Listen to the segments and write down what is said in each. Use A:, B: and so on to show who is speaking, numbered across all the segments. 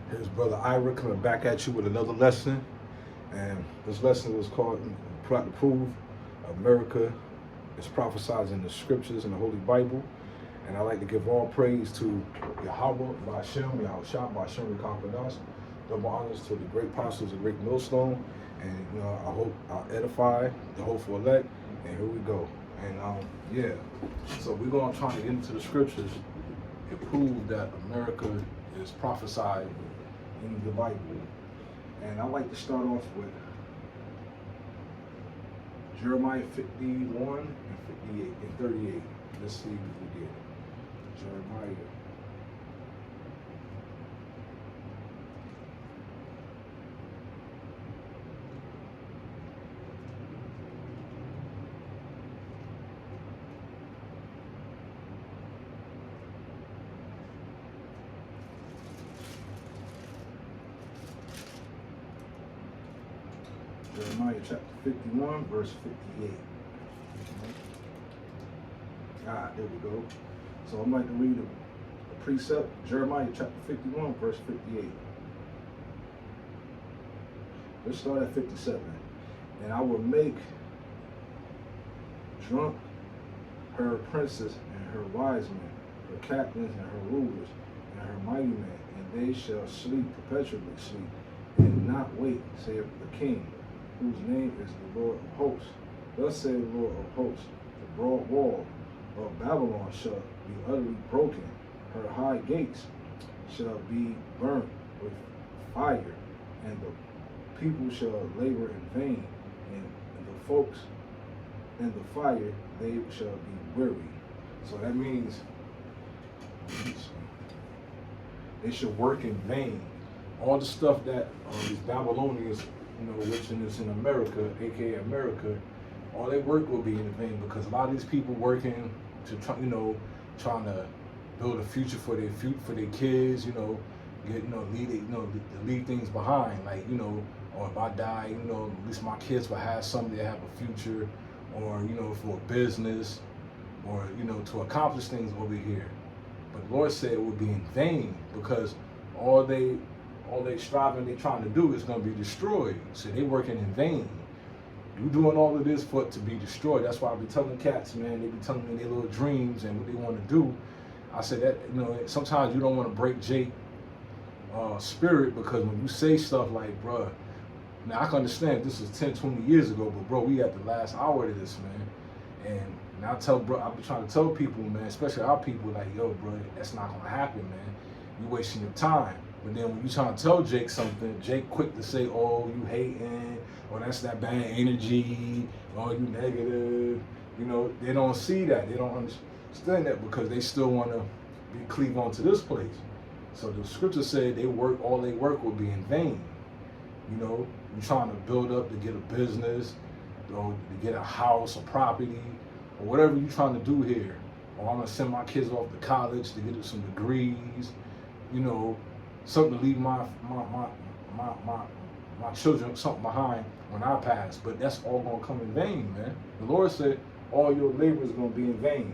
A: Here's Brother Ira coming back at you with another lesson. And this lesson was called "To Prove America is Prophesied in the Scriptures in the Holy Bible." And I like to give all praise to Yahweh, Ba'ashem, Yahushua, Ba'ashem, Rekapadas. Double honors to the great apostles, the great millstone. And I hope I'll edify the hopeful elect. And here we go. And yeah, so we're going to try to get into the scriptures and prove that America is prophesied in the Bible. And I like to start off with Jeremiah 51 and 58 and 38. Let's see if we get it. Jeremiah. Jeremiah chapter 51, verse 58. There we go. So I'm going to read a precept, Jeremiah chapter 51, verse 58. Let's start at 57. And I will make drunk her princes and her wise men, her captains and her rulers, and her mighty men, and they shall sleep, perpetually sleep, and not wake, saith the king, whose name is the Lord of hosts. Thus saith the Lord of hosts, the broad wall of Babylon shall be utterly broken, her high gates shall be burnt with fire, and the people shall labor in vain, and the folks in the fire they shall be weary. So that means they should work in vain. All the stuff that these Babylonians, which is in America, aka America, all their work will be in vain, because a lot of these people working to try, trying to build a future for their kids, leave things behind, like, or if I die, at least my kids will have something, they have a future, or for a business, or to accomplish things over here. But the Lord said it would be in vain, because all they striving, they trying to do is going to be destroyed. So they working in vain. You doing all of this for it to be destroyed. That's why I be telling cats, man, they be telling me their little dreams and what they want to do. I said that, sometimes you don't want to break Jake's spirit, because when you say stuff like, bruh, now I can understand this was 10, 20 years ago, but bro, we at the last hour of this, man. And I be trying to tell people, man, especially our people, like, yo, bro, that's not going to happen, man. You wasting your time. But then when you trying to tell Jake something, Jake quick to say, oh, you hating, or that's that bad energy, or you negative. They don't see that. They don't understand that, because they still want to be cleave onto this place. So the scripture said all they work will be in vain. You're trying to build up to get a business, or to get a house, or property, or whatever you're trying to do here. Or I'm going to send my kids off to college to get some degrees, something to leave my children something behind when I pass. But that's all going to come in vain, man. The Lord said all your labor is going to be in vain.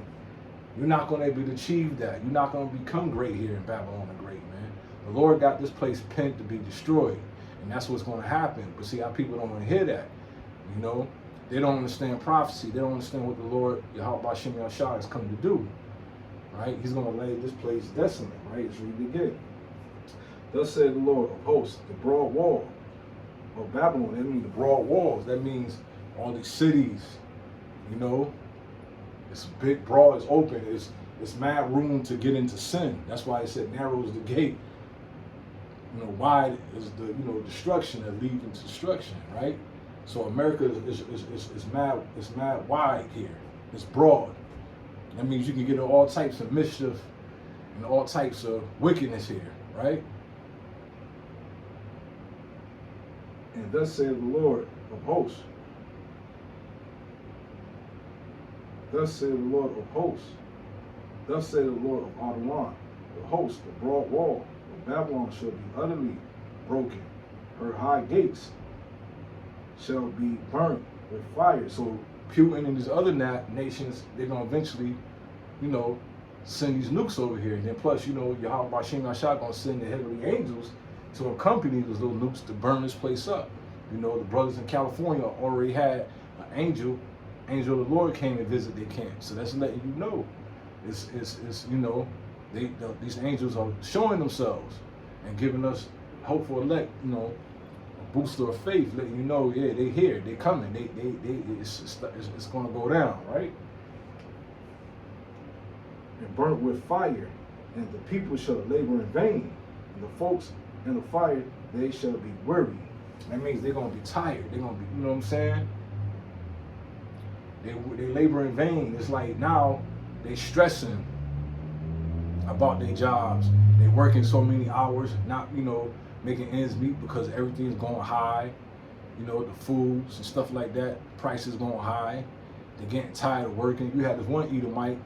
A: You're not going to be able to achieve that. You're not going to become great here in Babylon the Great, man. The Lord got this place pent to be destroyed, and that's what's going to happen. But see, our people don't want to hear that. They don't understand prophecy. They don't understand what the Lord, Yahweh Ba'ashem Yahushua, has come to do. Right? He's going to lay this place desolate. Right? It's really good. Thus said the Lord of hosts, the broad wall of Babylon. That means the broad walls. That means all these cities, it's big, broad, it's open. It's mad room to get into sin. That's why it said narrow is the gate. Wide is the destruction that leads into destruction, right? So America is mad wide here. It's broad. That means you can get all types of mischief and all types of wickedness here, right? And thus saith the Lord of hosts. Thus saith the Lord of hosts. Thus saith the Lord of Adawan, the host, the broad wall of Babylon shall be utterly broken. Her high gates shall be burnt with fire. So Putin and these other nations, they're going to eventually, send these nukes over here. And then plus, Yahweh Ba'ashem Yahushua going to send the heavenly angels to accompany those little nukes to burn this place up. You know, the brothers in California already had an angel of the Lord came and visit their camp. So that's letting you know, it's you know, these angels are showing themselves and giving us hope for elect, you know, a booster of faith, letting you know, yeah, they here, they coming, it's going to go down, right?
B: And burnt with fire, and the people shall labor in vain, and the folks in the fire, they shall be weary.
A: That means they're going to be tired. They're going to be, you know what I'm saying? They labor in vain. It's like now they stressing about their jobs. They working so many hours, not, you know, making ends meet because everything's going high. You know, the foods and stuff like that, prices going high. They're getting tired of working. You had this one Edomite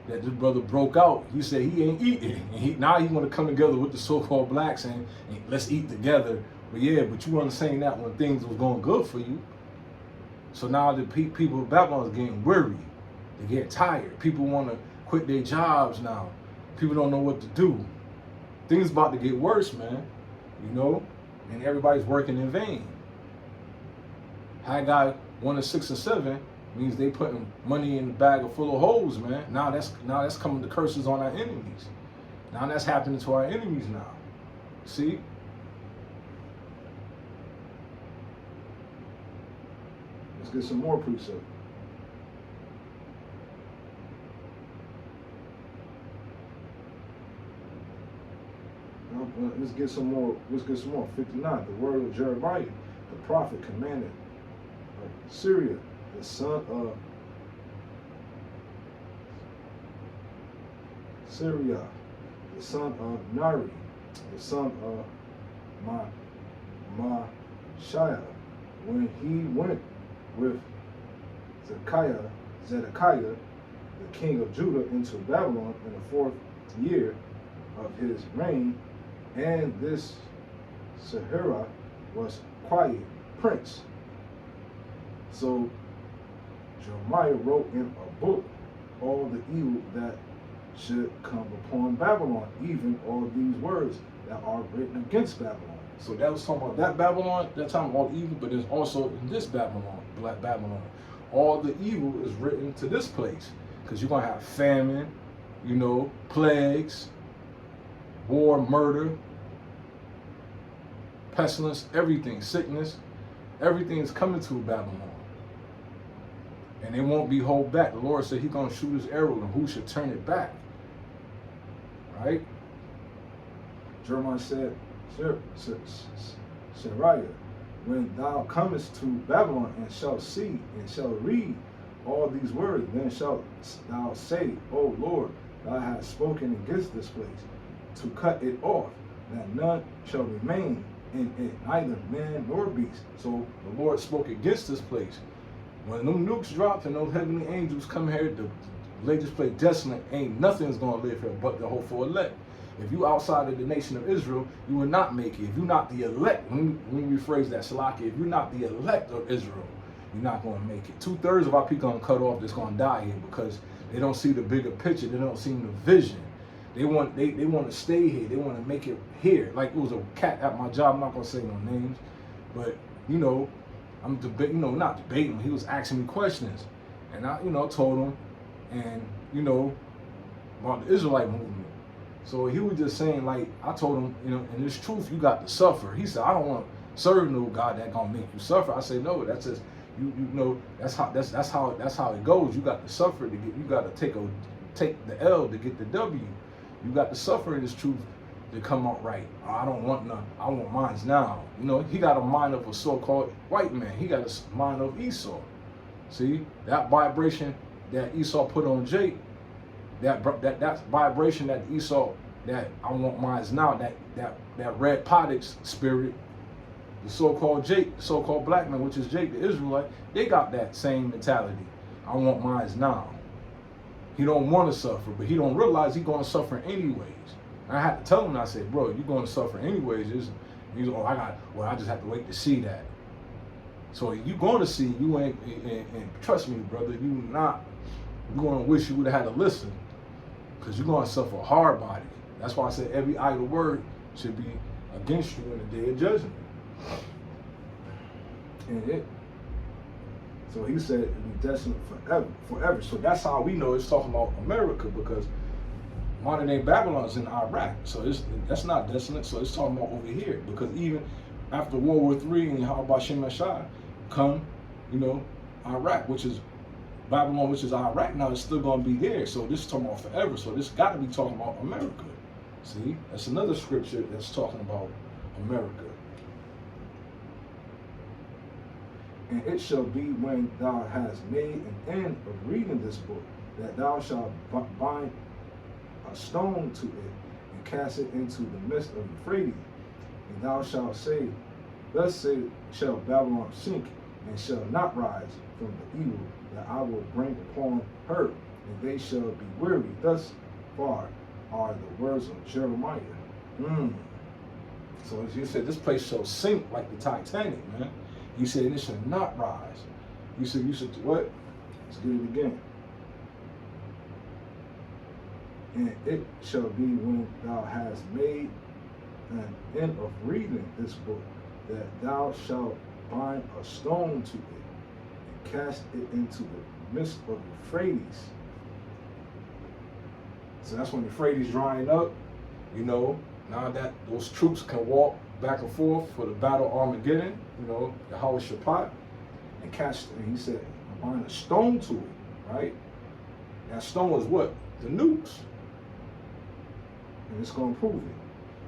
A: that this brother broke out. He said he ain't eating. And now he want to come together with the so-called blacks and let's eat together. But yeah, but you weren't saying that when things was going good for you. So now the people of Babylon is getting worried. They get tired. People want to quit their jobs now. People don't know what to do. Things about to get worse, man. You know? And everybody's working in vain. Haggai 1:6-7 means they putting money in the bag full of holes, man. Now that's coming to curses on our enemies. Now that's happening to our enemies now. See?
B: Let's get some more precept. Let's get some more. 59. The word of Jeremiah, the prophet, commanded Syria, the son of Syria, the son of Nari, the son of Mashiach, when he went with Zedekiah, the king of Judah, into Babylon in the 4th year of his reign, and this Sahara was quiet prince. So Jeremiah wrote in a book all the evil that should come upon Babylon, even all these words that are written against Babylon.
A: So that was talking about that Babylon, that time all evil, but there's also in this Babylon, Black Babylon, all the evil is written to this place. Because you're going to have famine, you know, plagues, war, murder, pestilence, everything, sickness, everything's coming to Babylon. And they won't be held back. The Lord said he's going to shoot his arrow, and who should turn it back? Right?
B: Jeremiah said, Sariah, when thou comest to Babylon and shalt see and shalt read all these words, then shalt thou say, O Lord, thou hast spoken against this place, to cut it off, that none shall remain in it, neither man nor beast. So
A: the Lord spoke against this place. When them nukes dropped and those heavenly angels come here to lay this place desolate, ain't nothing's gonna live here but the hopeful elect. If you outside of the nation of Israel, you will not make it. If you're not the elect, let me rephrase that, Shalaki, if you're not the elect of Israel, you're not gonna make it. 2/3 of our people gonna cut off that's gonna die here because they don't see the bigger picture, they don't see the vision. They want to stay here, they want to make it here. Like it was a cat at my job, I'm not gonna say no names, but you know, I'm not debating. He was asking me questions, and I, told him, and about the Israelite movement. So he was just saying, like, I told him, in this truth, you got to suffer. He said, I don't want to serve no God that gonna make you suffer. I say, no, that's just that's how it goes. You got to suffer to get. You got to take the L to get the W. You got to suffer in this truth to come out right. I don't want none. I want mines now. He got a mind of a so-called white man. He got a mind of Esau. See, that vibration that Esau put on Jake, that vibration that Esau, that I want mines now, that red pottage spirit, the so-called Jake, the so-called black man, which is Jake the Israelite, they got that same mentality. I want mines now. He don't want to suffer, but he don't realize he's going to suffer anyways. I had to tell him, I said, bro, you're going to suffer anyways. He's I just have to wait to see that. So you're going to see, you ain't, and trust me, brother, you're going to wish you would have had to listen, because you're going to suffer hard body. That's why I said every idle word should be against you in the day of judgment.
B: So he said it would be desolate forever. So that's how we know it's talking about America, because modern day Babylon is in Iraq. So that's not desolate. So it's talking about over here, because even after World War III and how about Shem Shai come, Iraq, which is Babylon, which is Iraq now, is still going to be there. So this is talking about forever. So this got to be talking about America. See, that's another scripture that's talking about America. And it shall be when thou hast made an end of reading this book, that thou shalt bind a stone to it and cast it into the midst of Euphrates. And thou shalt say, thus shall Babylon sink, and shall not rise from the evil that I will bring upon her, and they shall be weary. Thus far are the words of Jeremiah.
A: So as you said, this place shall sink like the Titanic, man. You said it shall not rise. You said what?
B: Let's get it again. And it shall be when thou hast made an end of reading this book, that thou shalt bind a stone to it and cast it into the midst of Euphrates.
A: So that's when Euphrates drying up, now that those troops can walk back and forth for the battle Armageddon, Yahweh Shaphat,
B: and he said, bind a stone to it, right?
A: That stone was what? The nukes.
B: And it's going to prove it.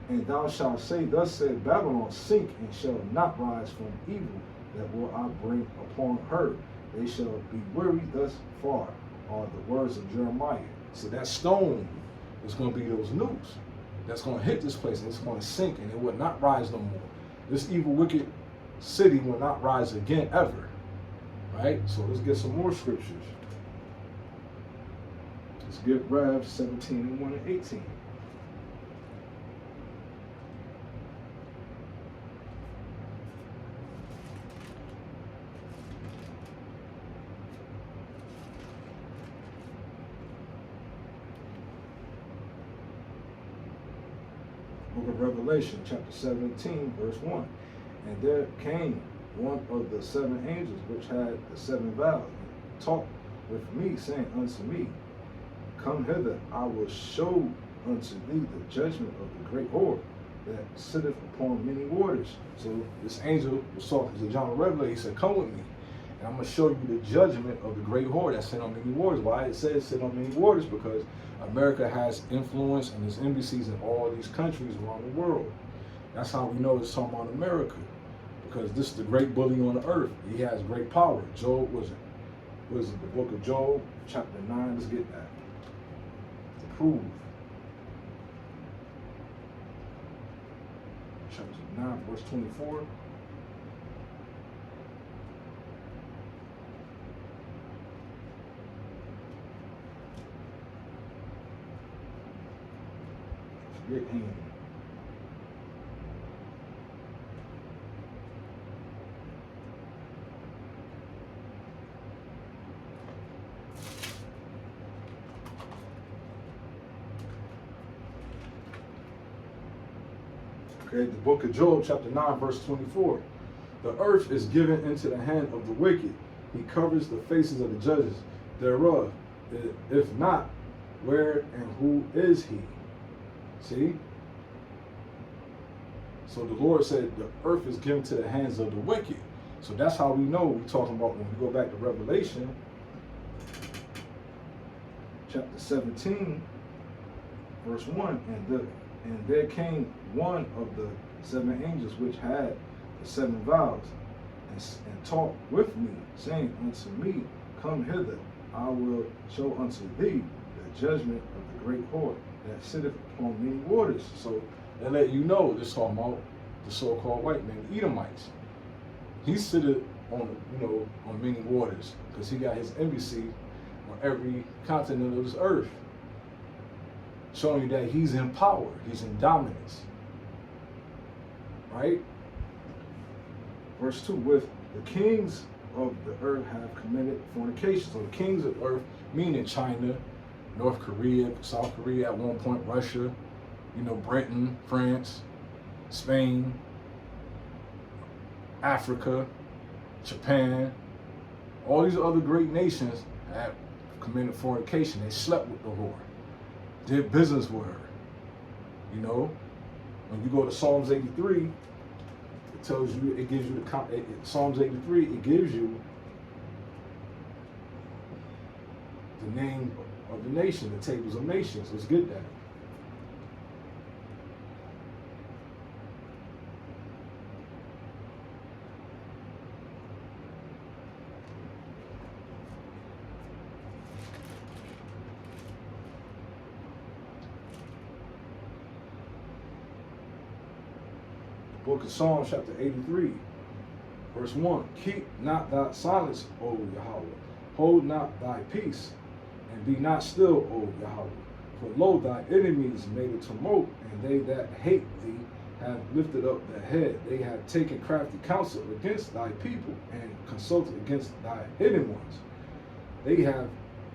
B: And thou shalt say, thus said Babylon, sink and shall not rise from evil that will I bring upon her. They shall be weary. Thus far are the words of Jeremiah.
A: So that stone is going to be those nukes that's going to hit this place, and it's going to sink, and it will not rise no more. This evil, wicked city will not rise again ever. Right? So let's get some more scriptures.
B: Let's get Rev 17 1 and 18. Book of Revelation, chapter 17, verse 1. And there came one of the seven angels which had the seven vials, and talked with me, saying unto me, Come hither, I will show unto thee the judgment of the great whore that sitteth upon many waters.
A: So this angel was talking to John the Revelator. He said, come with me, and I'm going to show you the judgment of the great whore that sit on many waters. Why it says sit on many waters? Because America has influence and there's embassies in all these countries around the world. That's how we know it's talking about America, because this is the great bully on the earth. He has great power. Job was it the book of Job, chapter 9. Let's get that to prove. Chapter 9, verse 24.
B: Get him.
A: Okay, the book of Job, chapter 9, verse 24. The earth is given into the hand of the wicked. He covers the faces of the judges thereof. If not, where and who is he? See? So the Lord said the earth is given to the hands of the wicked. So that's how we know we're talking about when we go back to Revelation.
B: Chapter 17, verse 1. And there came one of the seven angels which had the seven vials, and talked with me, saying unto me, Come hither, I will show unto thee the judgment of the great whore that sitteth upon many waters.
A: So they let you know this talking about the so-called white man, the Edomites. He sitteth on on many waters because he got his embassy on every continent of this earth, showing you that he's in power, he's in dominance. Right?
B: Verse 2, with the kings of the earth have committed fornication.
A: So the kings of earth, meaning China, North Korea, South Korea at one point, Russia, Britain, France, Spain, Africa, Japan, all these other great nations have committed fornication. They slept with the whore, did business with her. You know, when you go to Psalms 83, it tells you, it gives you Psalms 83, it gives you the name of the nation, the tables of nations. Let's get that. Book of Psalms, chapter 83, verse 1. Keep not thy silence, O Yahweh. Hold not thy peace, and be not still, O Yahweh. For lo, thy enemies made a tumult, and they that hate thee have lifted up their head. They have taken crafty counsel against thy people, and consulted against thy hidden ones. They have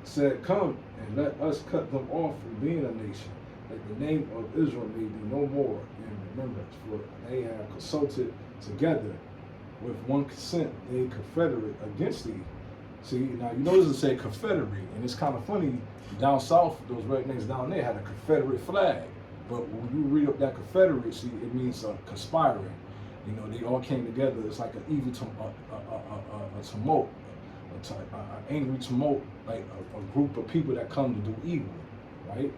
A: said, come, and let us cut them off from being a nation, that the name of Israel may be no more in remembrance. For they have consulted together with one consent, they confederate against thee. See, now you notice it say confederate, and it's kind of funny, down south, those rednecks down there had a Confederate flag. But when you read up that Confederacy, it means conspiring. You know, they all came together. It's like an evil tumult, an angry tumult, like a group of people that come to do evil, right?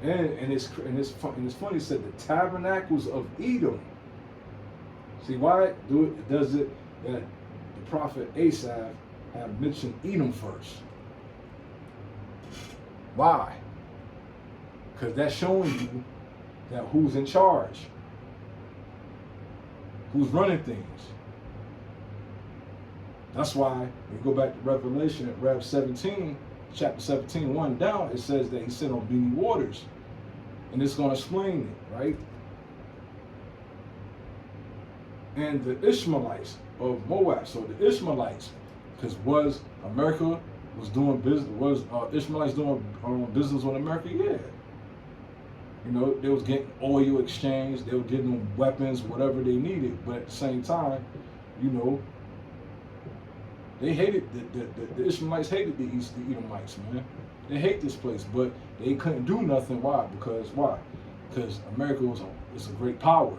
A: And it's funny. It said the tabernacles of Edom. See why does it that the prophet Asaph have mentioned Edom first? Why? Because that's showing you that who's in charge, who's running things. That's why we go back to Revelation at Rev 17, chapter 17, 1 down, it says that he sent on many waters. And it's going to explain it, right? And the Ishmaelites of Moab. So the Ishmaelites, because America was doing business, Ishmaelites doing business with America? Yeah. You know, they was getting oil exchange, they were getting them weapons, whatever they needed. But at the same time, you know, they hated, the Ishmaelites hated the Edomites, man. They hate this place, but they couldn't do nothing. Why? Because America is a great power.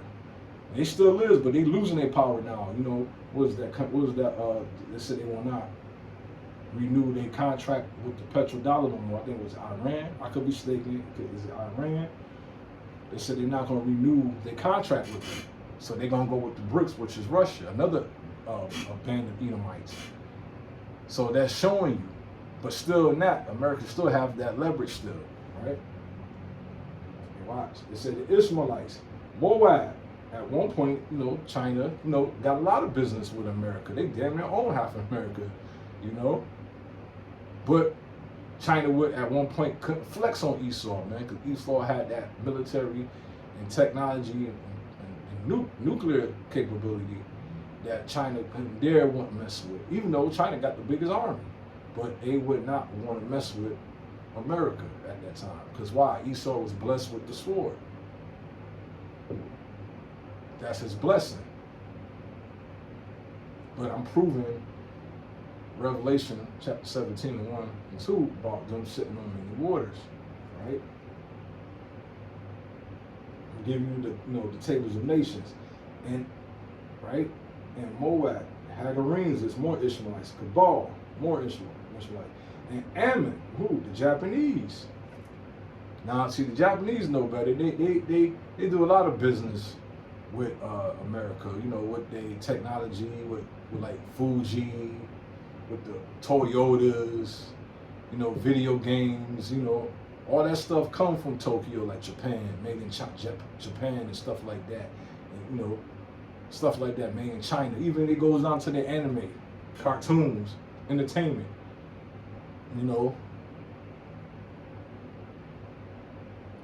A: They still is, but they losing their power now. You know, they said they will not renew their contract with the petrodollar no more. I think it was Iran. I could be mistaken. Is it Iran? They said they're not going to renew their contract with them. So they're going to go with the BRICS, which is Russia, another band of Edomites. So that's showing you. But still not, America still have that leverage still, right? And watch. It said the Ishmaelites, Moab, at one point, you know, China, you know, got a lot of business with America. They damn near own half of America, you know? But China would at one point couldn't flex on Esau, man, because Esau had that military and technology and nuclear capability that China couldn't dare want to mess with, even though China got the biggest army. But they would not want to mess with America at that time. Because why? Esau was blessed with the sword. That's his blessing. But I'm proving Revelation chapter 17, 1 and 2 about them sitting on many waters, right? I'm giving you the tables of nations. And right? And Moab, Hagarenes, there's more Ishmaelites. Cabal, more Ishmaelites. And Ammon, who? The Japanese. Now, see, the Japanese know better. They do a lot of business with America. You know, with their technology, with like Fuji, with the Toyotas. You know, video games. You know, all that stuff come from Tokyo, like Japan, made in Japan and stuff like that. And, you know, stuff like that made in China. Even it goes down to their anime, cartoons, entertainment. You know,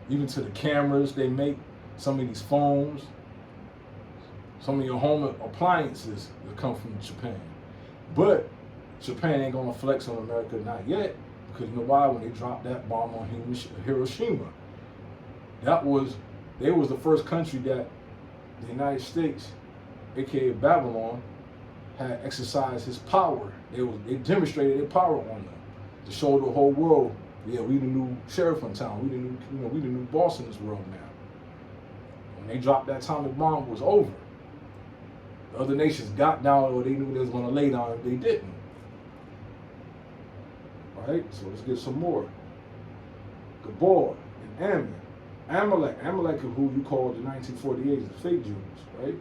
A: even to the cameras they make, some of these phones, some of your home appliances that come from Japan. But Japan ain't gonna flex on America, not yet, because you know why? When they dropped that bomb on Hiroshima, that was They was the first country that the United States, aka Babylon, had exercised his power. They demonstrated their power on them to show the whole world, yeah, we the new sheriff in town. We the new boss in this world now. When they dropped that atomic bomb, it was over. The other nations got down, or they knew they was going to lay down. They didn't. All right, so let's get some more. Gabor and Ammon. Amalek is who you call the 1948 the fake Jews, right?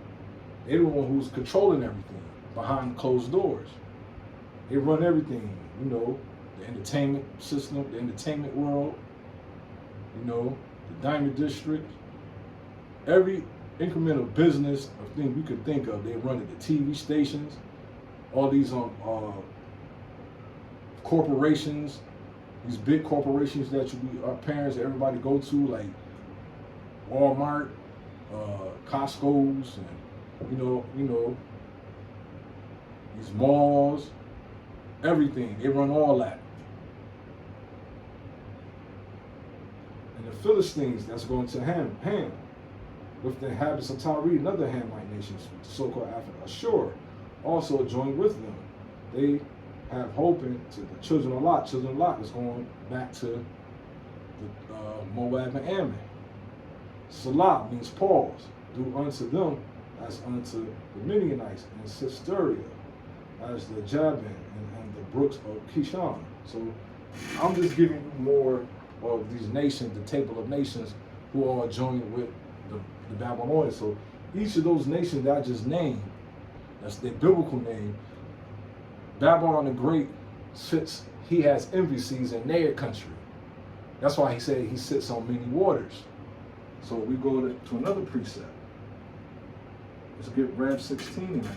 A: They're the one who's controlling everything behind closed doors. They run everything, the entertainment system, the entertainment world, the Diamond District. Every incremental business of thing you could think of, they run it. The TV stations, all these corporations, these big corporations that our parents, everybody go to, like Walmart, Costco's, and these malls, everything. They run all that. And the Philistines, that's going to Ham, with the inhabitants of Tyre, another Hamite nation, so-called Africa, Ashur, also joined with them. They have hope into the children of Lot. Children of Lot is going back to the Moab and Ammon. Salah means pause. Do unto them as unto the Midianites and Sisteria, as the Jabin and the brooks of Kishon. So I'm just giving you more of these nations, the table of nations, who are joined with the Babylonians. So each of those nations that I just named, that's their biblical name, Babylon the Great sits, he has embassies in their country. That's why he said he sits on many waters. So we go to another precept. Let's get Rev 16 and 19.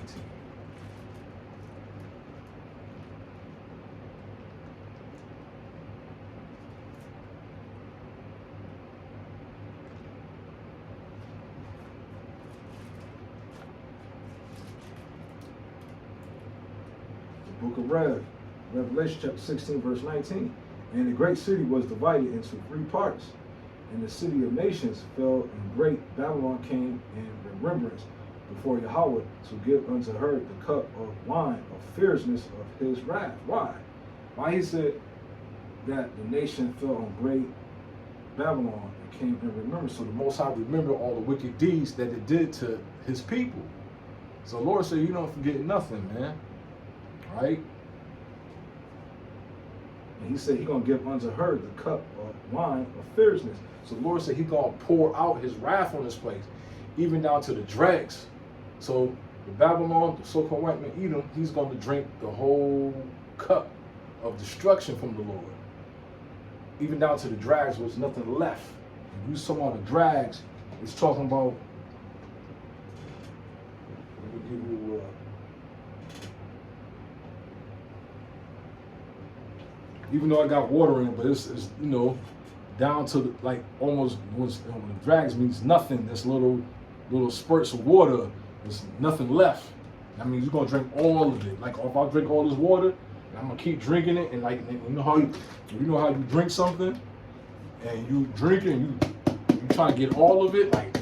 A: Book of Revelation chapter 16, verse 19. And the great city was divided into 3 parts, and the city of nations fell, and great Babylon came in remembrance before Yahweh to give unto her the cup of wine of fierceness of his wrath. Why? Why he said that the nation fell on great Babylon and came in remembrance. So the Most High remembered all the wicked deeds that it did to his people. So the Lord said, you don't forget nothing, man. Right? And he said he's going to give unto her the cup of wine of fierceness. So the Lord said he's going to pour out his wrath on this place, even down to the dregs. So the Babylon, the so-called white man Edom, he's going to drink the whole cup of destruction from the Lord. Even down to the dregs, was nothing left. And you saw on the dregs, it's talking about, let me give you even though I got water in it, but it's down to like almost when the drags means nothing. This little spurts of water, there's nothing left. I mean, you're gonna drink all of it. Like if I drink all this water, I'm gonna keep drinking it, and like you know how you drink something, and you drink it, and you try to get all of it. Like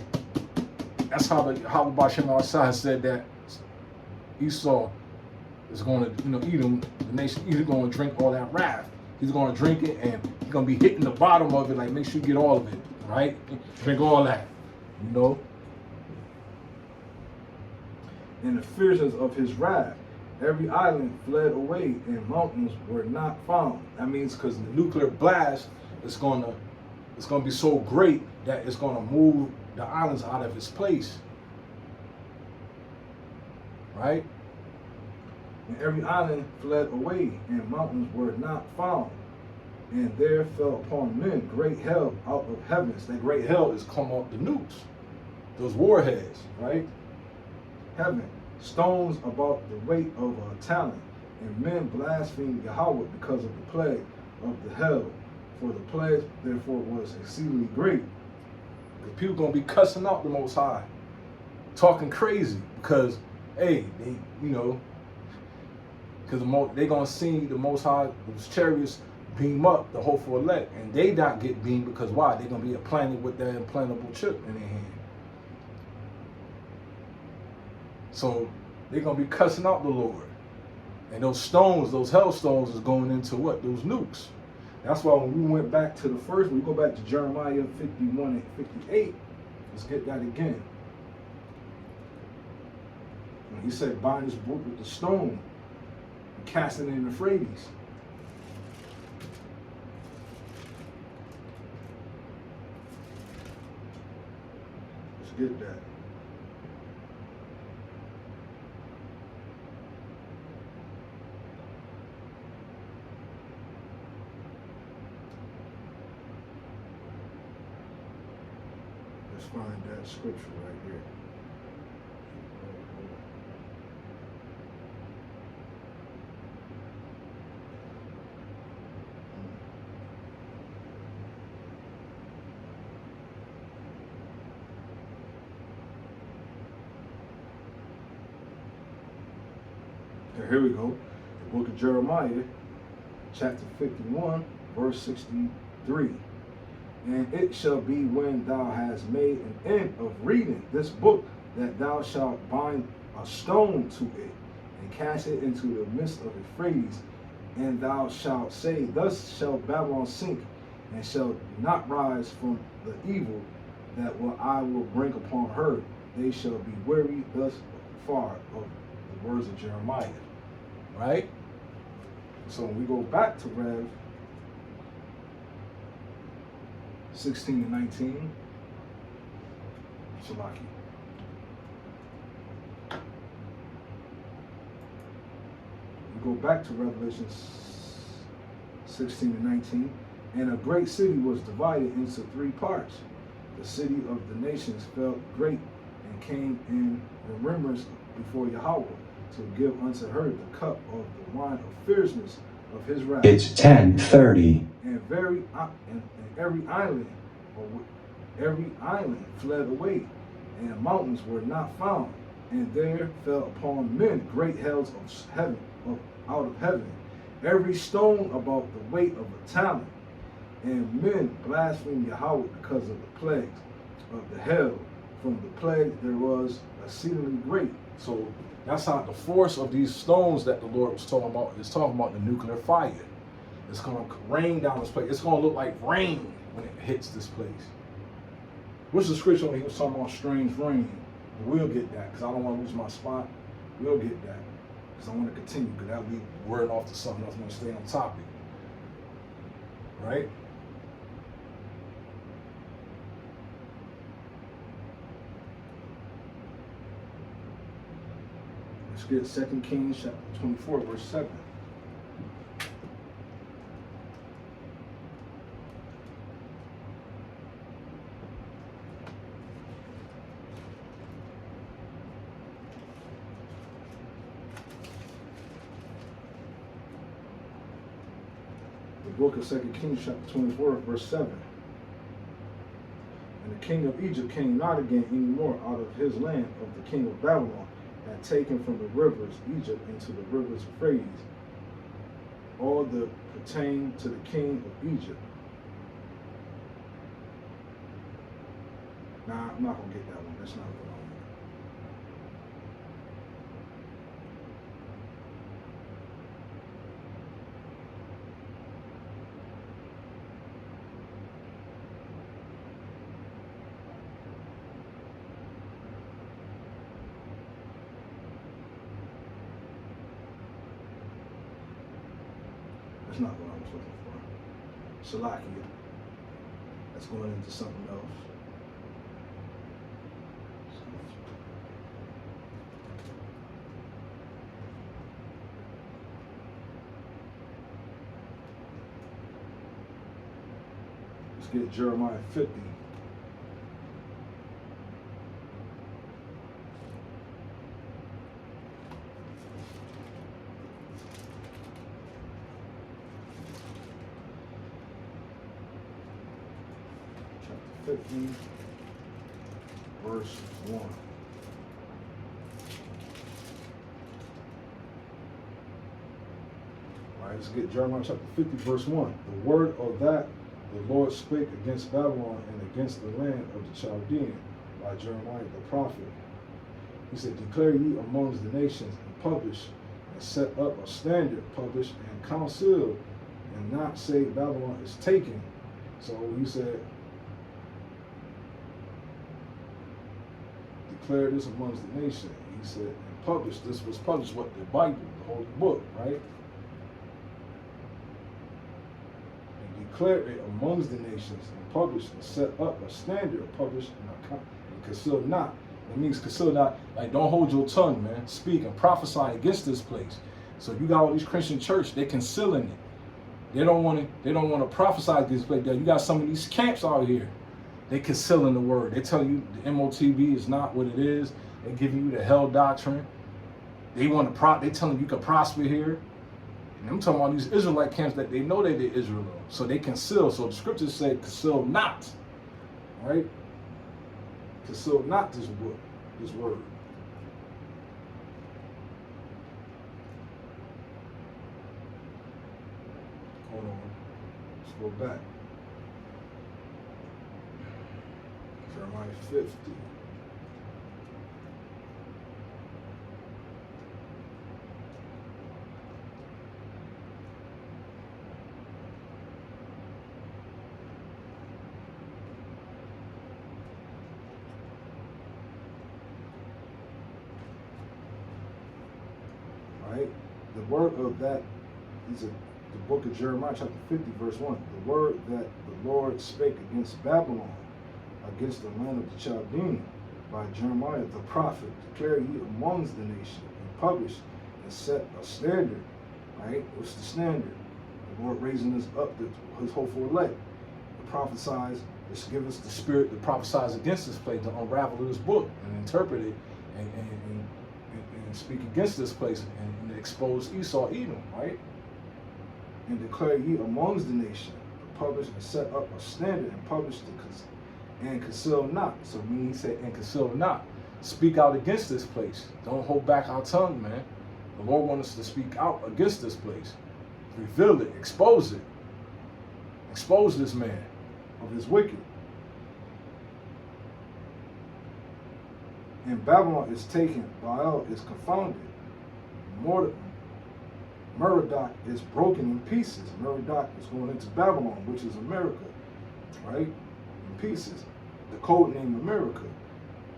A: that's how Bashem outside said that Esau is going to Edom, the nation Edom, going to drink all that wrath. He's going to drink it, and he's going to be hitting the bottom of it, like make sure you get all of it, right? Drink all that, In the fierceness of his wrath, every island fled away, and mountains were not found. That means because the nuclear blast is going to be so great that it's going to move the islands out of its place, right? And every island fled away, and mountains were not found. And there fell upon men great hell out of heavens. That great hell is come off the nukes, those warheads, right? Heaven, stones about the weight of a talent. And men blasphemed Yahweh because of the plague of the hell. For the plague, therefore, was exceedingly great. The people going to be cussing out the Most High, talking crazy because, hey, because they're going to see the Most High, those chariots beam up the hopeful elect, and they not get beamed because why? They're gonna be implanted with that implantable chip in their hand. So they're gonna be cussing out the Lord, and those stones, those hell stones, is going into what? Those nukes.
B: That's why when we went back to the first, we go back to Jeremiah 51 and 58. Let's get that again. When he said, bind this book with the stone and cast it in the Euphrates. Let's get that. Let's find that scripture right here. Here we go. The book of Jeremiah, chapter 51, verse 63. And it shall be when thou hast made an end of reading this book, that thou shalt bind a stone to it, and cast it into the midst of Euphrates. And thou shalt say, thus shall Babylon sink, and shall not rise from the evil that I will bring upon her. They shall be weary thus far of the words of Jeremiah.
A: Right?
B: So when we go back to Rev 16 and 19, Shalaki. We go back to Revelation 16 and 19, and a great city was divided into three parts. The city of the nations felt great and came in remembrance before Yahweh, to give unto her the cup of the wine of fierceness of his wrath.
C: It's 10:30.
B: And every island fled away, and mountains were not found. And there fell upon men great hails of heaven, out of heaven, every stone about the weight of a talent. And men blasphemed Yahweh because of the plagues of the hail. From the plague there was exceedingly great.
A: So that's how the force of these stones that the Lord was talking about is talking about the nuclear fire. It's going to rain down this place. It's going to look like rain when it hits this place.
B: What's the scripture when he was talking about strange rain? We'll get that because I don't want to lose my spot. We'll get that because I want to continue because that we
A: wording off to something else. I'm going to stay on topic. Right?
B: Let's get 2 Kings chapter 24, verse 7. The book of 2 Kings chapter 24, verse 7. And the king of Egypt came not again any more out of his land of the king of Babylon, and taken from the rivers Egypt into the rivers Euphrates, all that pertain to the king of Egypt. Nah, I'm not gonna get that one. That's not what I want. That's not what I was looking for. Shalakia. That's going into something else. Let's get Jeremiah 50. Chapter 50, verse 1. right, let's get Jeremiah chapter 50, verse 1. The word of that the Lord spake against Babylon and against the land of the Chaldean by Jeremiah the prophet. He said, declare ye amongst the nations, and publish, and set up a standard, publish, and conceal, and not say Babylon is taken. So he said, declare this amongst the nations. He said, and publish. This was published, what? The Bible, the Holy Book, right? And declare it amongst the nations, and publish, and set up a standard, publish, and conceal not. It means conceal not, like don't hold your tongue, man. Speak and prophesy against this place. So you got all these Christian church, they're concealing it. They don't want to prophesy against this place. You got some of these camps out here. They concealing the word. They tell you the MOTB is not what it is. They giving you the hell doctrine. They want to they telling you can prosper here. And I'm talking about these Israelite camps that they know that they're Israel. So they conceal. So the scriptures say conceal not. Right? Conceal not this book, this word. Hold on. Let's go back. Jeremiah 50. Right? The word of that is the book of Jeremiah, chapter 50, verse 1. The word that the Lord spake against Babylon, against the land of the Chaldean, by Jeremiah the prophet, declare ye amongst the nation, and publish, and set a standard. Right? What's the standard? The Lord raising us up, his hopeful elect, to prophesize, to give us the spirit to prophesize against this place, to unravel this book and interpret it, and speak against this place, and expose Esau, Edom, right? And declare ye amongst the nation, to publish and set up a standard, and publish and conceal not. So when he said and conceal not, speak out against this place. Don't hold back our tongue, man. The Lord wants us to speak out against this place. Reveal it, expose it. Expose this man of his wicked. And Babylon is taken, Baal is confounded. Merodach is broken in pieces. Merodach is going into Babylon, which is America, right? In pieces. The code name America.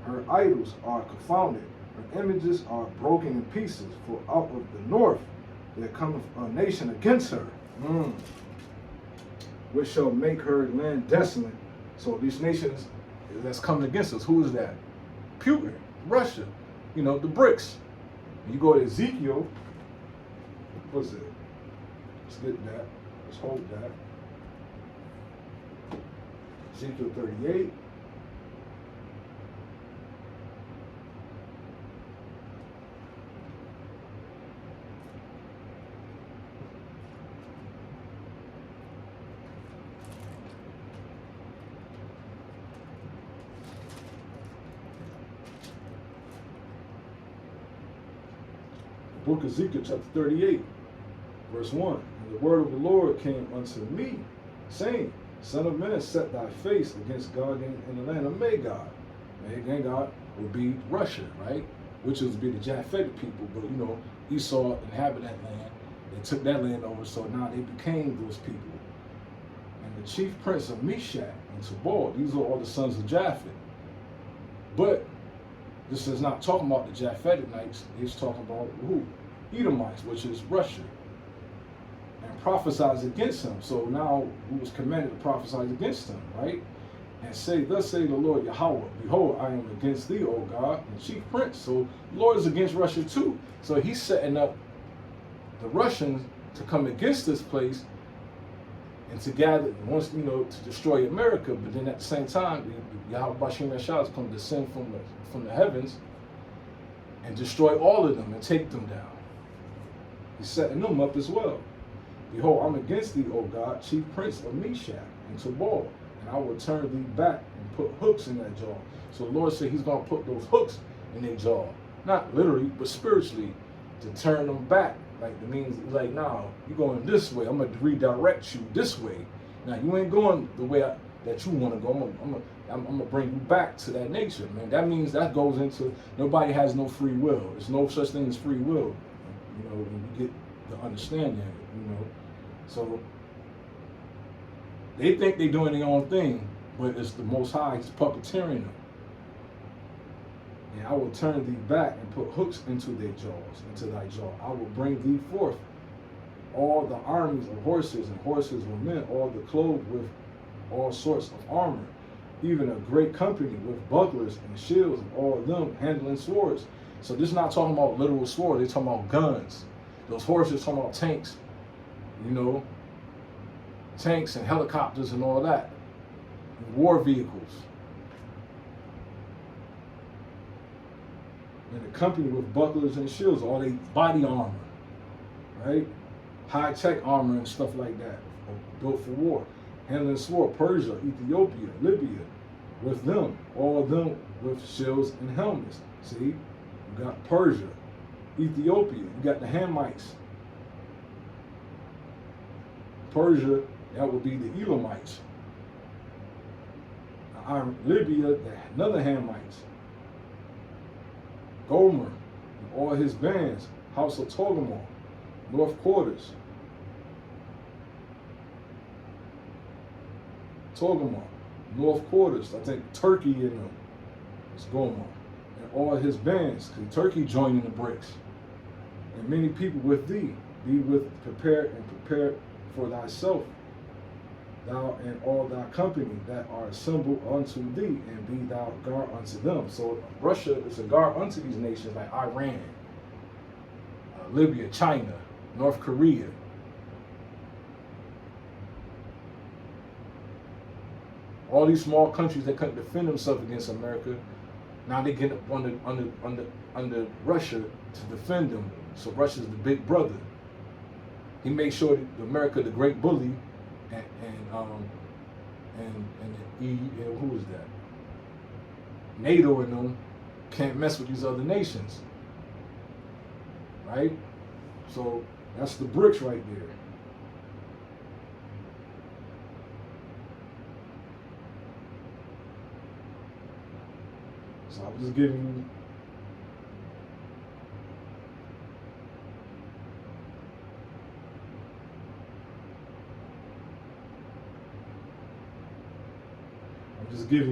B: Her idols are confounded. Her images are broken in pieces. For out of the north there cometh a nation against her, which shall make her land desolate. So these nations that's coming against us, who is that? Putin, Russia, the BRICS. You go to Ezekiel, what's it? Let's get that. Let's hold that. Ezekiel 38. Book of Ezekiel chapter 38, verse 1. And the word of the Lord came unto me, saying, Son of man, set thy face against God in the land of Magog. Magog would be Russia, right? Which would be the Japhetic people, but Esau inhabited that land. They took that land over, so now they became those people. And the chief prince of Meshach and Tubal, these are all the sons of Japhet. But this is not talking about the Japhetic Knights. He's talking about who? Edomites, which is Russia. And prophesies against him. So now who was commanded to prophesy against him, right? And say, thus say the Lord Yahweh, behold, I am against thee, O God, and chief prince. So the Lord is against Russia too. So he's setting up the Russians to come against this place and to gather, once, to destroy America. But then at the same time, Yahweh Bashim Yashah is going to descend from the heavens and destroy all of them and take them down. He's setting them up as well. Behold, I'm against thee, O God, chief prince of Meshach and Tubal, and I will turn thee back and put hooks in that jaw. So the Lord said he's going to put those hooks in their jaw. Not literally, but spiritually, to turn them back
A: Like the means, like, now you're going this way. I'm gonna redirect you this way. Now you ain't going the way that you want to go. I'm gonna bring you back to that nature, man. That means that goes into nobody has no free will. There's no such thing as free will. You know, when you get the understanding, you know. So they think they're doing their own thing, but it's the Most High. He's puppeteering them. And I will turn thee back and put hooks into their jaws, into thy jaw. I will bring thee forth all the armies of horses and horses of men, all the clothed with all sorts of armor, even a great company with bucklers and shields, and all of them handling swords. So this is not talking about literal swords, they're talking about guns. Those horses talking about tanks, you know, tanks and helicopters and all that, and war vehicles. And a company with bucklers and shields, all they body armor, right? High-tech armor and stuff like that, built for war. Handling sword, Persia, Ethiopia, Libya, with them, all of them with shields and helmets. See, you got Persia, Ethiopia, you got the Hamites. Persia, that would be the Elamites. Libya, another Hamites. Gomer, and all his bands, House of Togarmah, North Quarters. Togarmah, North Quarters, I think Turkey in them is Gomer, and all his bands, because Turkey joining the BRICS. And many people with thee, be with prepared for thyself, thou and all thy company that are assembled unto thee, and be thou guard unto them. So Russia is a guard unto these nations like Iran, Libya, China, North Korea. All these small countries that couldn't defend themselves against America, now they get under Russia to defend them. So Russia's the big brother. He made sure that America, the great bully, and who is that? NATO and them can't mess with these other nations, right? So that's the BRICS right there. So I'm just giving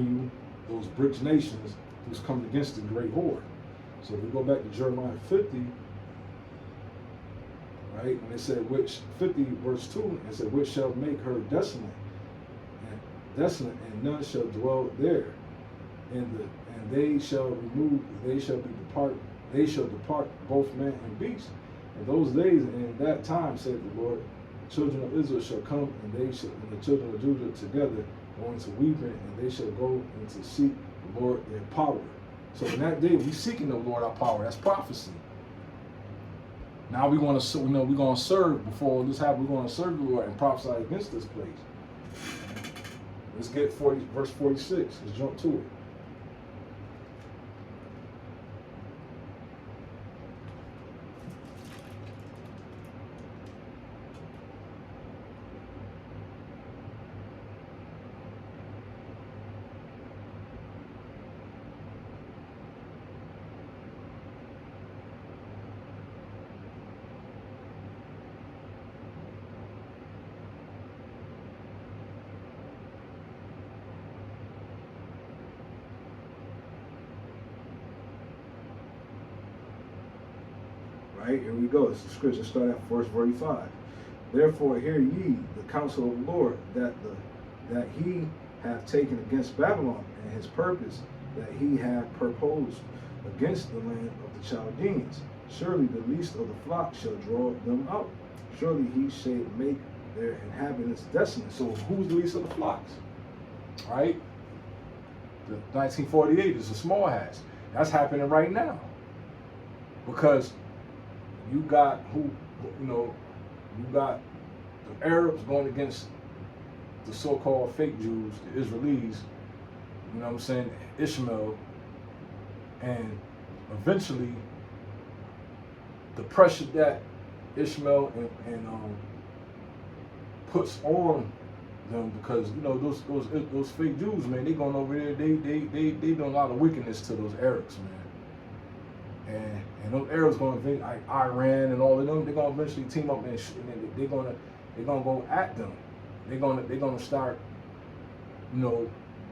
A: you those BRICS nations who's coming against the great horde. So if we go back to Jeremiah 50, right, and it said, which 50 verse 2, it said, which shall make her desolate, and none shall dwell there. And they shall depart both man and beast. In those days and in that time, said the Lord, the children of Israel shall come, and the children of Judah together going to weeping, and they shall go and to seek the Lord their power. So in that day, we seeking the Lord our power. That's prophecy. Now we want to, we're going to serve before this happens. We're going to serve the Lord and prophesy against this place. Let's get verse 46. Let's jump to it.
B: Right, here we go. It's the scripture start at verse 45. Therefore hear ye the counsel of the Lord, that he hath taken against Babylon, and his purpose that he hath purposed against the land of the Chaldeans. Surely the least of the flock shall draw them out. Surely he shall make their inhabitants desolate.
A: So who's the least of the flocks? Right? The 1948 is a small hats. That's happening right now. Because you got you got the Arabs going against the so-called fake Jews, the Israelis, you know what I'm saying, Ishmael, and eventually the pressure that Ishmael and puts on them, because you know those fake Jews, man, they going over there, they doing a lot of wickedness to those Arabs, man. And those Arabs going to like Iran and all of them, they're going to eventually team up and they're gonna go at them. They're gonna start, you know,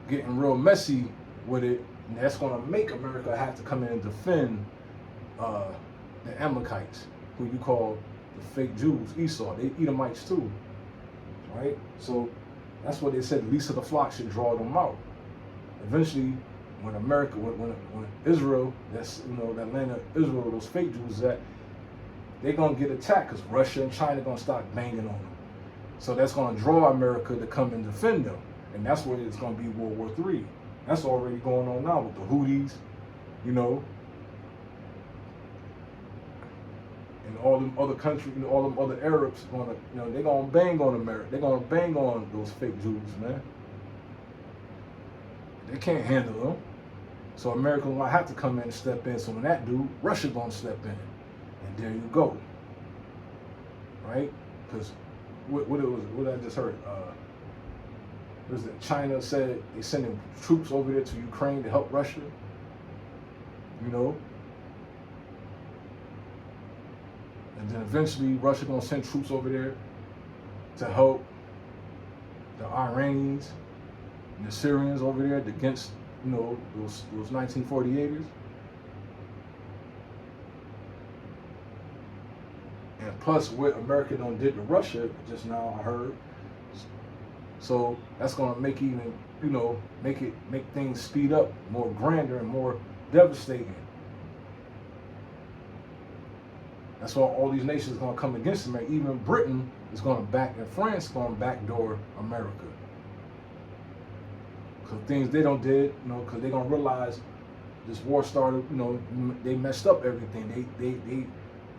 A: getting real messy with it, and that's gonna make America have to come in and defend the Amalekites, who you call the fake Jews, Esau. They Edomites too, right? So that's what they said. The least of the flock should draw them out. Eventually, when America, when Israel, that's, you know, that land of Israel, those fake Jews, that they're gonna get attacked because Russia and China gonna start banging on them. So that's gonna draw America to come and defend them, and that's what it's gonna be, World War III. That's already going on now with the Houthis, you know, and all them other countries, you know, all them other Arabs gonna, you know, they're gonna bang on America. They're gonna bang on those fake Jews, man. They can't handle them. So America gonna have to come in and step in. So when that do, Russia gonna step in, and there you go, right? Because what I just heard, was that China said they sending troops over there to Ukraine to help Russia, you know, and then eventually Russia gonna send troops over there to help the Iranians and the Syrians over there against, you know, those 1948ers. And plus what America done did to Russia just now, I heard. So that's gonna make even, you know, make things speed up, more grander and more devastating. That's why all these nations are gonna come against them. Even Britain is gonna back, and France is gonna backdoor America. Because things they don't did, you know, because they're gonna realize this war started, you know, they messed up everything. They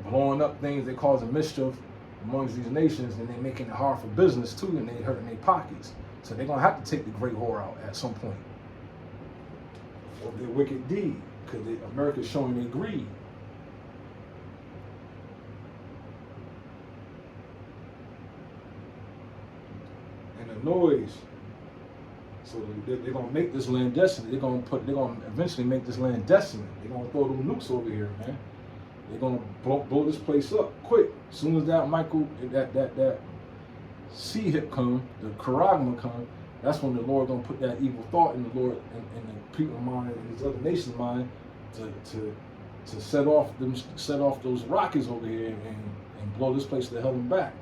A: blowing up things, they causing mischief amongst these nations, and they're making it hard for business too, and they hurting their pockets. So they're gonna have to take the great whore out at some point. Of their wicked deed, because America's showing their greed. And the noise. So they're gonna make this land desolate. They're gonna eventually make this land desolate. They're gonna throw them nukes over here, man. They're gonna blow this place up quick. As soon as that C-hip come, the charagma come, that's when the Lord gonna put that evil thought in the Lord in the people's mind and these other nations' mind to set off those rockets over here and blow this place to hell and back.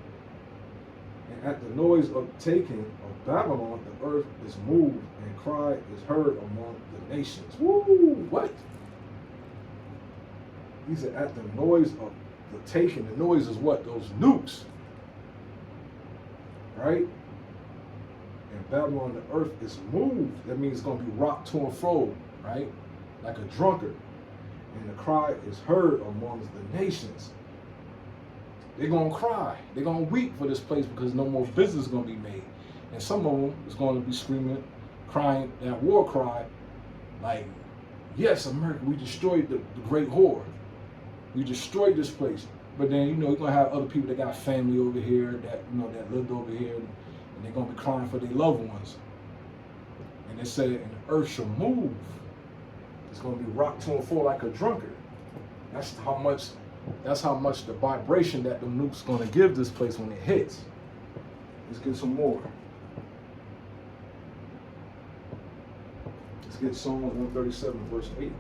A: And at the noise of taking of Babylon, the earth is moved and cry is heard among the nations. Woo! What? He said, at the noise of the taking, the noise is what? Those nukes. Right? And Babylon, the earth is moved. That means it's going to be rocked to and fro, right? Like a drunkard. And the cry is heard amongst the nations. They're going to cry. They're going to weep for this place because no more business is going to be made. And some of them is going to be screaming, crying that war cry, like, yes, America, we destroyed the great whore. We destroyed this place. But then, you know, you're going to have other people that got family over here, that, you know, that lived over here, and they're going to be crying for their loved ones. And they said, and the earth shall move. It's going to be rocked to and fro like a drunkard. That's how much the vibration that the nuke's going to give this place when it hits. Let's get some more. Let's get Psalms 137, verse 8.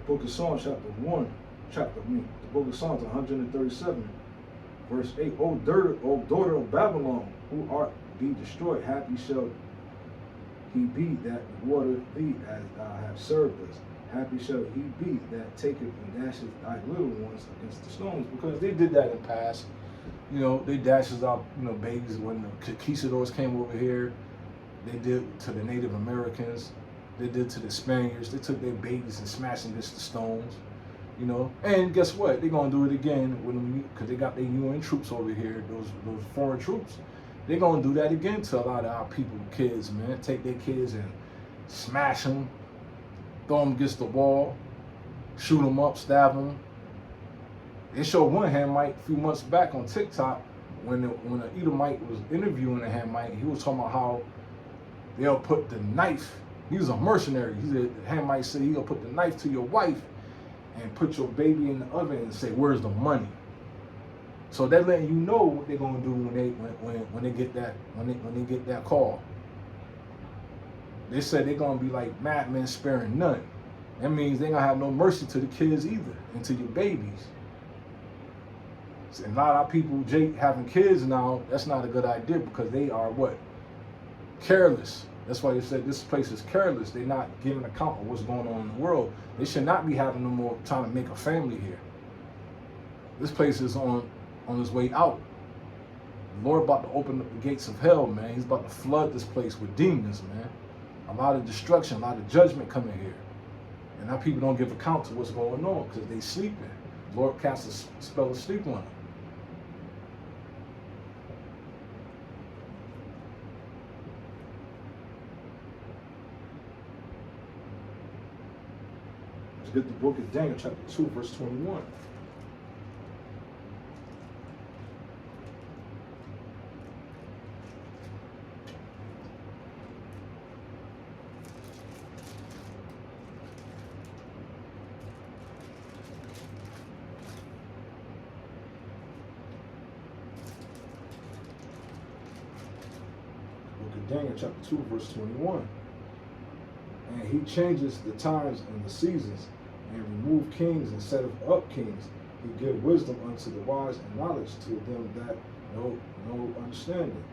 A: Book of Psalms, the book of Psalms 137, verse 8. O daughter of Babylon, who art be destroyed, happy shall he be that watereth thee as thou hast served us. Happy shall he be that taketh and dasheth thy little ones against the stones. Because they did that in the past. You know, they dashes out, you know, babies when the conquistadors came over here. They did to the Native Americans. They did to the Spaniards. They took their babies and smashed them against the stones, you know. And guess what? They're gonna do it again when because they got their UN troops over here, those foreign troops. They're gonna do that again to a lot of our people, kids, man. Take their kids and smash them, throw them against the wall, shoot them up, stab them. They showed one Hamite a few months back on TikTok when an Edomite was interviewing a Hamite. He was talking about how they'll put the knife. He was a mercenary. The Hamite said he'll put the knife to your wife and put your baby in the oven and say, "Where's the money?" So they're letting you know what they're gonna do when they get that call. They said they're gonna be like madmen sparing none. That means they're gonna have no mercy to the kids either and to your babies. And a lot of our people, Jake, having kids now, that's not a good idea because they are what? Careless. That's why they said this place is careless. They're not giving account of what's going on in the world. They should not be having no more trying to make a family here. This place is on its way out. The Lord about to open up the gates of hell, man. He's about to flood this place with demons, man. A lot of destruction, a lot of judgment coming here. And now people don't give account to what's going on because they sleeping. The Lord casts a spell of sleep on them. Let's get the book of Daniel, chapter 2, verse 21. Daniel chapter 2, verse 21. And he changes the times and the seasons, and remove kings and setteth up kings. He give wisdom unto the wise and knowledge to them that know no understanding.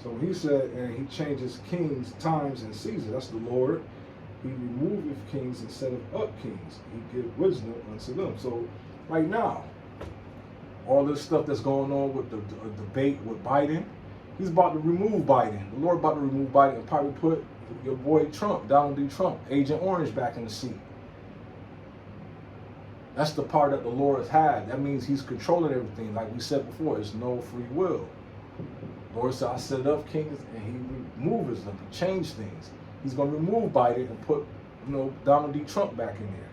A: So he said, and he changes kings, times, and seasons. That's the Lord. He removeth kings and setteth up kings. He give wisdom unto them. So right now, all this stuff that's going on with the debate with Biden, he's about to remove Biden. The Lord about to remove Biden and probably put your boy Trump, Donald D. Trump, Agent Orange back in the seat. That's the part that the Lord has had. That means he's controlling everything. Like we said before, it's no free will. Lord said, I set up kings and he removes them, he changed things. He's going to remove Biden and put, Donald D. Trump back in there.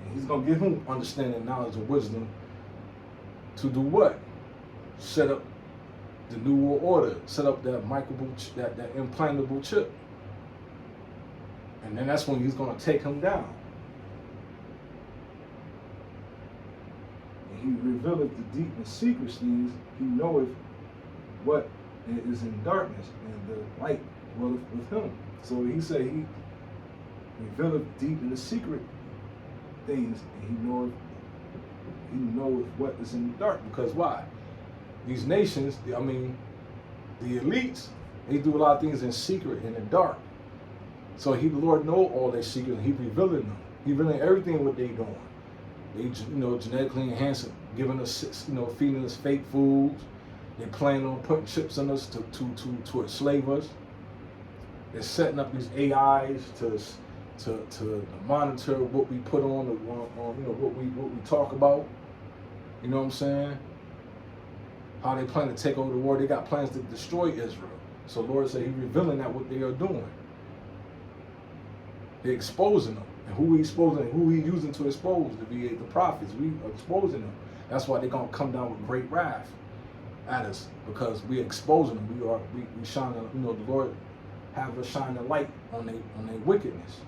A: And he's going to give him understanding, knowledge, and wisdom to do what? Set up the New World Order, set up that that implantable chip. And then that's when he's going to take him down. And he revealeth the deep and secret things. He knoweth what is in darkness, and the light dwelleth with him. So he said he revealeth deep in the secret things, and he knoweth what is in the dark. Because why? These nations, the elites, they do a lot of things in secret and in the dark. So the Lord know all their secrets, and he revealing them. He revealing everything what they doing. They genetically enhancing, giving us, feeding us fake foods. They're planning on putting chips in us to enslave us. They're setting up these AIs to monitor what we put on what we talk about. You know what I'm saying? How they plan to take over the world. They got plans to destroy Israel. So Lord said He's revealing that what they are doing. They're exposing them. And who He's exposing, who He's using to expose, to be the prophets. We are exposing them. That's why they're gonna come down with great wrath at us, because we're exposing them. We shine. The Lord have us shine the light on their wickedness.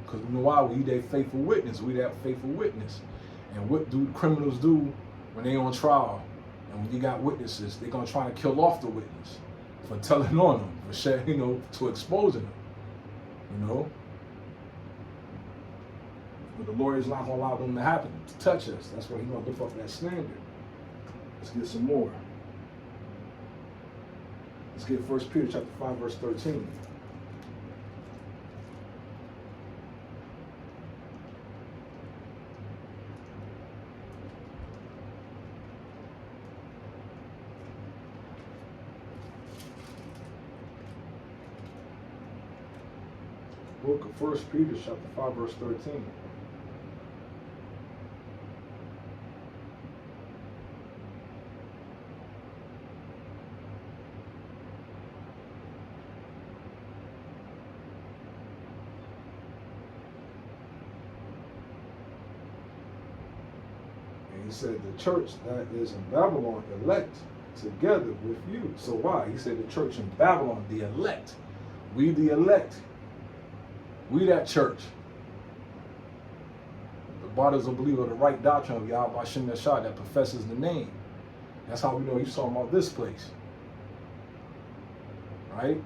A: Because why? We their faithful witness. We that faithful witness. And what do criminals do when they on trial? And when you got witnesses, they're gonna try to kill off the witness for telling on them, for sharing, to exposing them. But the Lord is not gonna allow them to happen, to touch us. That's why He's gonna lift up that standard. Let's get some more. Let's get 1 Peter chapter 5, verse 13.
B: Book of 1 Peter, chapter 5, verse 13. And he said, the church that is in Babylon elect together with you. So why? He said the church in Babylon, the elect. We the elect. We that church. The bodies of believers of the right doctrine of Yahweh Hashem Yeshua that professes the name. That's how we know he's talking about this place. Right?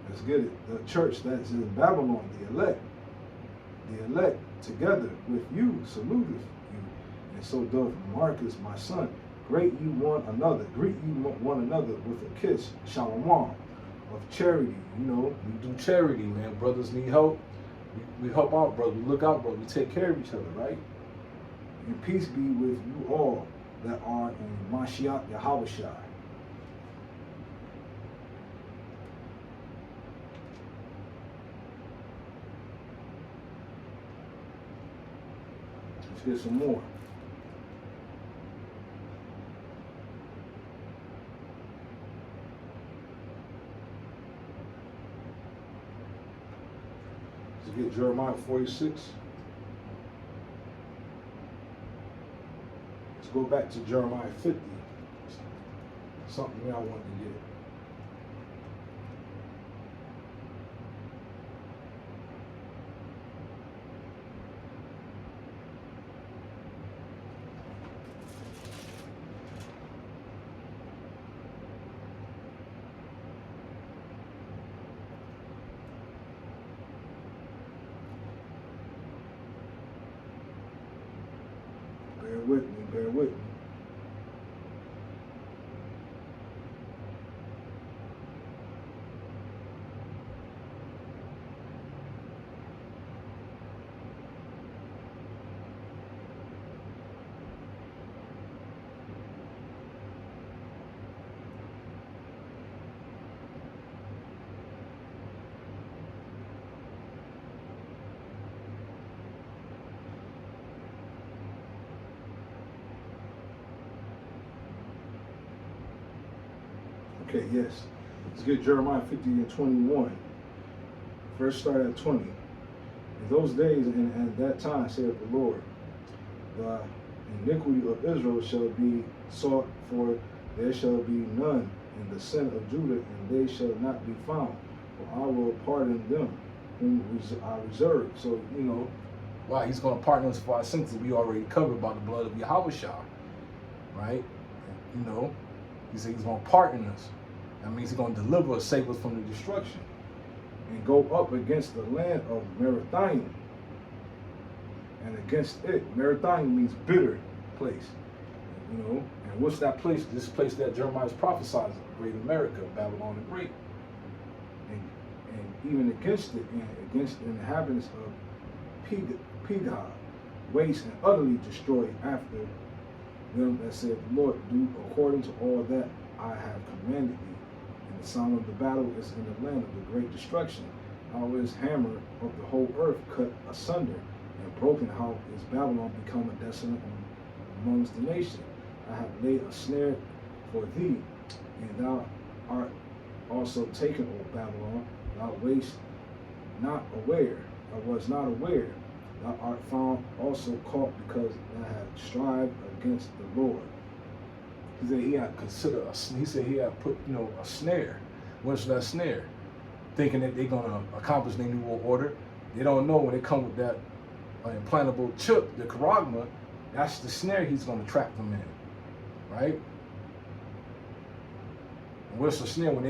B: Let's get it. The church that's in Babylon, the elect together with you, saluteth you. And so doth Marcus, my son. Greet you one another with a kiss, shalom, of charity. You know, we do charity, man. Brothers need help. We help out, brother. We look out, brother. We take care of each other, right? And peace be with you all that are in Mashiach Yahushua. Let's get some more. Let's get Jeremiah 46. Let's go back to Jeremiah 50. Something I wanted to get. Bear with me. Okay, yes. Let's get Jeremiah 50 and 21. First start at 20. In those days and at that time, saith the Lord, the iniquity of Israel shall be sought, for there shall be none in the sin of Judah, and they shall not be found. For I will pardon them whom I reserve. So, you know, why he's going to pardon us for our sins that we already covered by the blood of Yahushua. Right? You know, he said he's going to pardon us. That means he's going to deliver us, save us from the destruction. And go up against the land of Merathaim. And against it, Merathaim means bitter place. You know, and what's that place? This place that Jeremiah is prophesying, Great America, Babylon the Great. And even against it, and against the inhabitants of Pedah, waste and utterly destroyed after them that said, the Lord, do according to all that I have commanded thee. And the sound of the battle is in the land of the great destruction. How is hammer of the whole earth cut asunder and broken? How is Babylon become a desolate amongst the nation? I have laid a snare for thee, and thou art also taken, O Babylon. Thou wast not aware. I was not aware. Thou art found also caught because thou hast strived against the Lord. He said he had considered he said he had put, you know, a snare. What's that snare? Thinking that they're gonna accomplish their new world order. They don't know when they come with that implantable chip, the charagma, that's the snare he's gonna trap them in. Right? And what's the snare when they